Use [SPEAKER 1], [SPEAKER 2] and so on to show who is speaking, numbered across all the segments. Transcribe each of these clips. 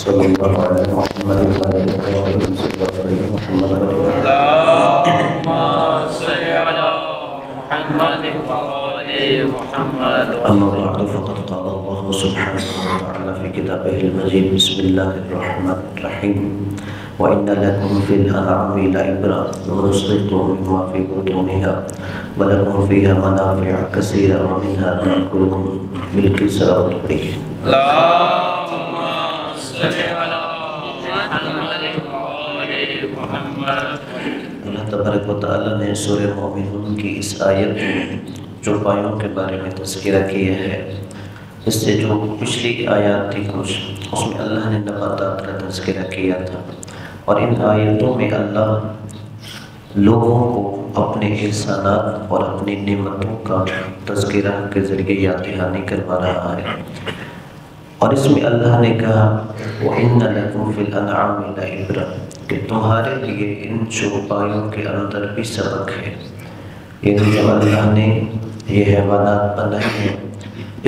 [SPEAKER 1] صلی اللہ علیہ محمد أما بعد فقد قال الله سبحانه وتعالى في كتابه المجيد بسم الله الرحمن الرحيم وإن لكم في الأنعام لعبرة ونسقيكم مما في بطونها ولكم فيها منافع كثيرة ومنها تأكلون بالكسرى والطريق.
[SPEAKER 2] اللهم صل على محمد.
[SPEAKER 1] اللہ تبارک و تعالیٰ نے سورہ مومنون کی اس آیت میں جو پایوں کے بارے میں تذکرہ کیا ہے، اس سے جو پچھلی آیات تھی کچھ اس میں اللہ نے نباتات کا تذکرہ کیا تھا، اور ان آیتوں میں اللہ لوگوں کو اپنے احسانات اور اپنی نعمتوں کا تذکرہ کے ذریعے یاد دہانی کروا رہا ہے۔ اور اس میں اللہ نے کہا وَإِنَّ لَكُمْ فِي الْأَنْعَامِ لَعِبْرَةً کہ تمہارے لیے ان چوپایوں کے اندر بھی سبق ہے، یعنی جو اللہ نے یہ حیوانات بنائے ہیں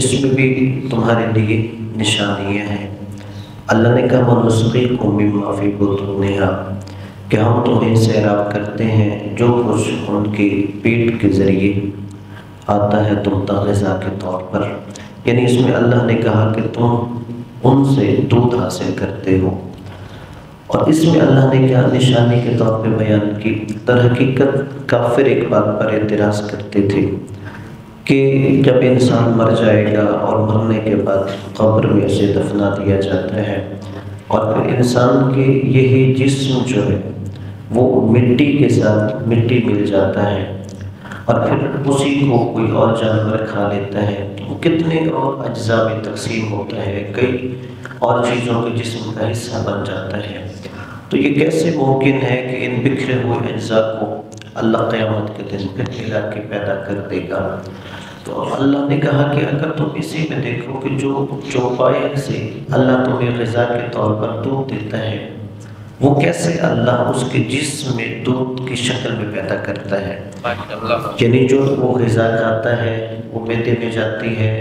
[SPEAKER 1] اس میں بھی تمہارے لیے نشانیاں ہیں۔ اللہ نے کہا وَنُسْقِيكُم مِّمَّا فِي بُطُونِهَا کہ ہم تمہیں سیراب کرتے ہیں جو کچھ ان کی پیٹ کے ذریعے آتا ہے تم غذا کے طور پر، یعنی اس میں اللہ نے کہا کہ تم ان سے دودھ حاصل کرتے ہو۔ اور اس میں اللہ نے کیا نشانی کے طور پہ بیان کی، در حقیقت کافر ایک بات پر اعتراض کرتے تھے کہ جب انسان مر جائے گا اور مرنے کے بعد قبر میں اسے دفنا دیا جاتا ہے اور پھر انسان کے یہی جسم جو ہے وہ مٹی کے ساتھ مٹی مل جاتا ہے اور پھر اسی کو کوئی اور جانور کھا لیتا ہے، وہ کتنے اور اجزاء میں تقسیم ہوتا ہے، کئی اور چیزوں کے جسم کا حصہ بن جاتا ہے۔ تو یہ کیسے ممکن ہے کہ ان بکھرے ہوئے اجزاء کو اللہ قیامت کے دن پھر ملا کے پیدا کر دے گا؟ تو اللہ نے کہا کہ اگر تم اسی میں دیکھو کہ جو چوپائے سے اللہ تمہیں غذا کے طور پر دودھ دیتا ہے، وہ کیسے اللہ اس کے جسم میں دودھ کی شکل میں پیدا کرتا ہے، یعنی جو وہ غذا کھاتا ہے وہ معدے میں جاتی ہے،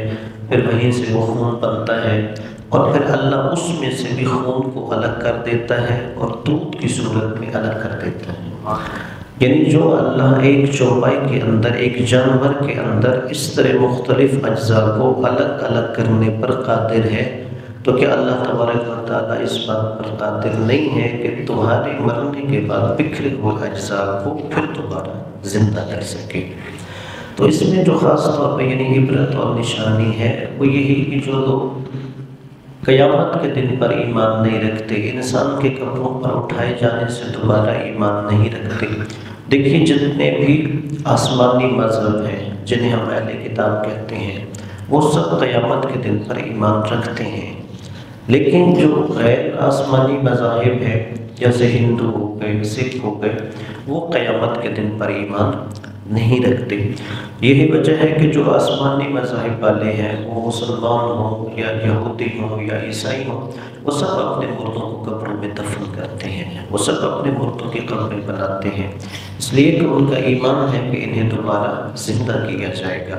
[SPEAKER 1] پھر وہیں سے وہ خون بنتا ہے اور پھر اللہ اس میں سے بھی خون کو الگ کر دیتا ہے اور دودھ کی صورت میں الگ کر دیتا ہے۔ یعنی جو اللہ ایک چوپائی کے اندر، ایک جانور کے اندر اس طرح مختلف اجزاء کو الگ الگ کرنے پر قادر ہے، تو کیا اللہ تبارک و تعالیٰ اس بات پر قادر نہیں ہے کہ تمہارے مرنے کے بعد بکھرے ہوئے اجزاء کو پھر دوبارہ زندہ کر سکے؟ تو اس میں جو خاص طور پہ یعنی عبرت اور نشانی ہے وہ یہی کہ جو لوگ قیامت کے دن پر ایمان نہیں رکھتے، انسان کے قبروں پر اٹھائے جانے سے دوبارہ ایمان نہیں رکھتے۔ دیکھیے جتنے بھی آسمانی مذہب ہیں جنہیں ہم اہل کتاب کہتے ہیں وہ سب قیامت کے دن پر ایمان رکھتے ہیں، لیکن جو غیر آسمانی مذاہب ہیں جیسے ہندو ہو گئے، سکھ ہو گئے، وہ قیامت کے دن پر ایمان نہیں رکھتے۔ یہی وجہ ہے کہ جو آسمانی مذاہب والے ہیں وہ مسلمان ہوں یا یہودی ہوں یا عیسائی ہوں، وہ سب اپنے مردوں کو قبروں میں دفن کرتے ہیں، وہ سب اپنے مردوں کی قبریں بناتے ہیں، اس لیے کہ ان کا ایمان ہے کہ انہیں دوبارہ زندہ کیا جائے گا۔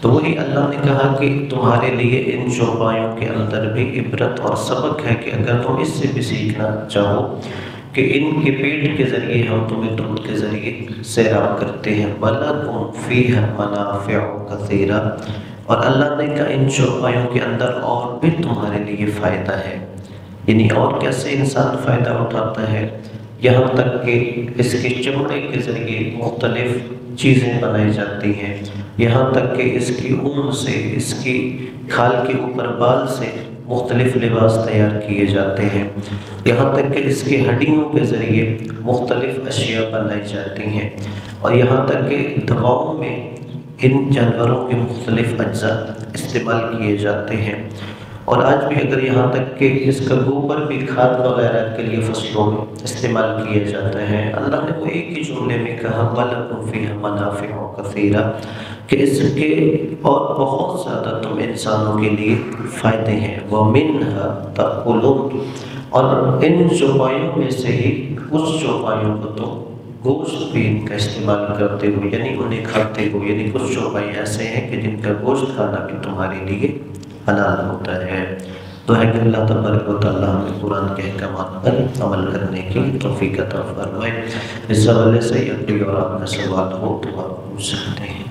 [SPEAKER 1] تو وہی اللہ نے کہا کہ تمہارے لیے ان چوپایوں کے اندر بھی عبرت اور سبق ہے کہ اگر تم اس سے بھی سیکھنا چاہو کہ ان کے پیٹ کے ذریعے ہم تمہیں دودھ کے ذریعے سیراب کرتے ہیں، وَلَكُمْ فِيهَا مَنَافِعُ كَثِيرَةٌ اور اللہ نے کہا ان چوپایوں کے اندر اور بھی تمہارے لیے فائدہ ہے۔ یعنی اور کیسے انسان فائدہ اٹھاتا ہے؟ یہاں تک کہ اس کے چمڑے کے ذریعے مختلف چیزیں بنائی جاتی ہیں، یہاں تک کہ اس کی اون سے، اس کی کھال کے اوپر بال سے مختلف لباس تیار کیے جاتے ہیں، یہاں تک کہ اس کی ہڈیوں کے ذریعے مختلف اشیاء بنائی جاتی ہیں، اور یہاں تک کہ دواؤں میں ان جانوروں کے مختلف اجزاء استعمال کیے جاتے ہیں۔ اور آج بھی اگر یہاں تک کہ اس کا گوبر بھی کھاد وغیرہ کے لیے فصلوں میں استعمال کیا جاتا ہے، اللہ نے وہ ایک ہی جملے میں کہا وَلَكُمْ فِيهَا مَنَافِعُ كَثِيرَةٌ کہ اس کے اور بہت زیادہ تم انسانوں کے لیے فائدے ہیں، وَمِنْهَا تَأْكُلُونَ اور ان چوپایوں میں سے ہی اس چوپایوں کو تم گوشت بھی ان کا استعمال کرتے ہو، یعنی انہیں کھاتے ہو، یعنی کچھ چوپائی ایسے ہیں کہ جن کا گوشت کھانا بھی تمہارے لیے حلال ہوتا ہے۔ تو ہے کہ اللہ تبارک و تعالیٰ ہمیں قرآن کے احکامات پر عمل کرنے کی توفیق عطا فرمائے۔ اس حوالے سے یا کوئی اور آپ کا سوال ہو تو آپ پوچھ سکتے ہیں۔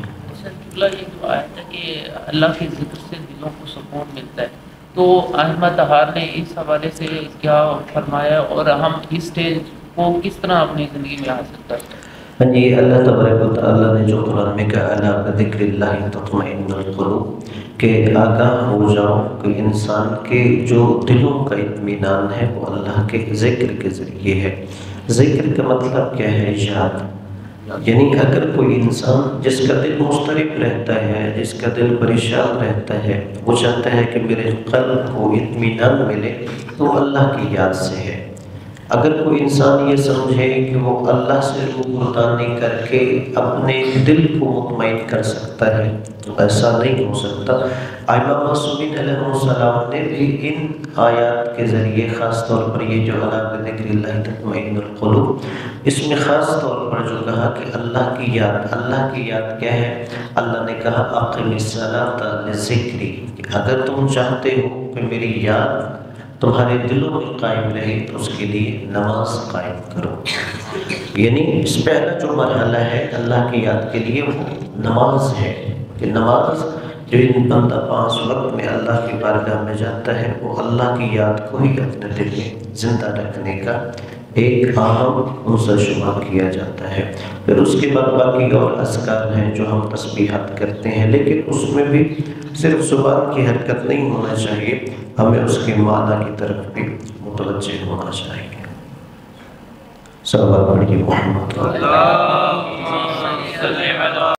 [SPEAKER 2] یہ جو آیت ہے کہ اللہ کے ذکر سے دلوں کو سکون ملتا ہے، تو ائمہ طہار نے اس حوالے سے کیا فرمایا اور ہم اس سٹیج کو کس طرح اپنی زندگی میں حاصل کر سکتے ہیں؟
[SPEAKER 1] ہاں جی، اللہ تبارک و تعالیٰ نے جو قرآن میں کہا الا بذکر اللہ تطمئن القلوب، کہ آگاہ ہو جاؤ کہ انسان کے جو دلوں کا اطمینان ہے وہ اللہ کے ذکر کے ذریعے ہے۔ ذکر کا مطلب کیا ہے؟ یاد۔ یعنی اگر کوئی انسان جس کا دل مضطرب رہتا ہے، جس کا دل پریشان رہتا ہے، وہ چاہتا ہے کہ میرے قلب کو اطمینان ملے، تو اللہ کی یاد سے ہے۔ اگر کوئی انسان یہ سمجھے کہ وہ اللہ سے روبردانی کر کے اپنے دل کو مطمئن کر سکتا ہے، تو ایسا نہیں ہو سکتا۔ ائمہ معصومین علیہ السلام نے بھی ان آیات کے ذریعے خاص طور پر یہ جو الا بذکر اللہ تطمئن القلوب، اس میں خاص طور پر جو کہا کہ اللہ کی یاد۔ اللہ کی یاد کیا ہے؟ اللہ نے کہا اقم الصلاۃ لذکری، کہ اگر تم چاہتے ہو کہ میری یاد تمہارے دلوں میں قائم رہے تو اس کے لیے نماز قائم کرو۔ یعنی اس پہلا جو مرحلہ ہے اللہ کی یاد کے لیے وہ نماز ہے، کہ نماز جو بندہ 5 وقت میں اللہ کی بارگاہ میں جاتا ہے، وہ اللہ کی یاد کو ہی اپنے دل میں زندہ رکھنے کا ایک اہم عنصر شمار کیا جاتا ہے۔ پھر اس کے بعد باقی اور اذکار ہیں جو ہم تسبیحات کرتے ہیں، لیکن اس میں بھی صرف زبان کی حرکت نہیں ہونا چاہیے، ہمیں اس کے معنی کی طرف بھی متوجہ ہونا چاہیے۔ صلوات پڑھیے محمد۔
[SPEAKER 2] اللہم صلی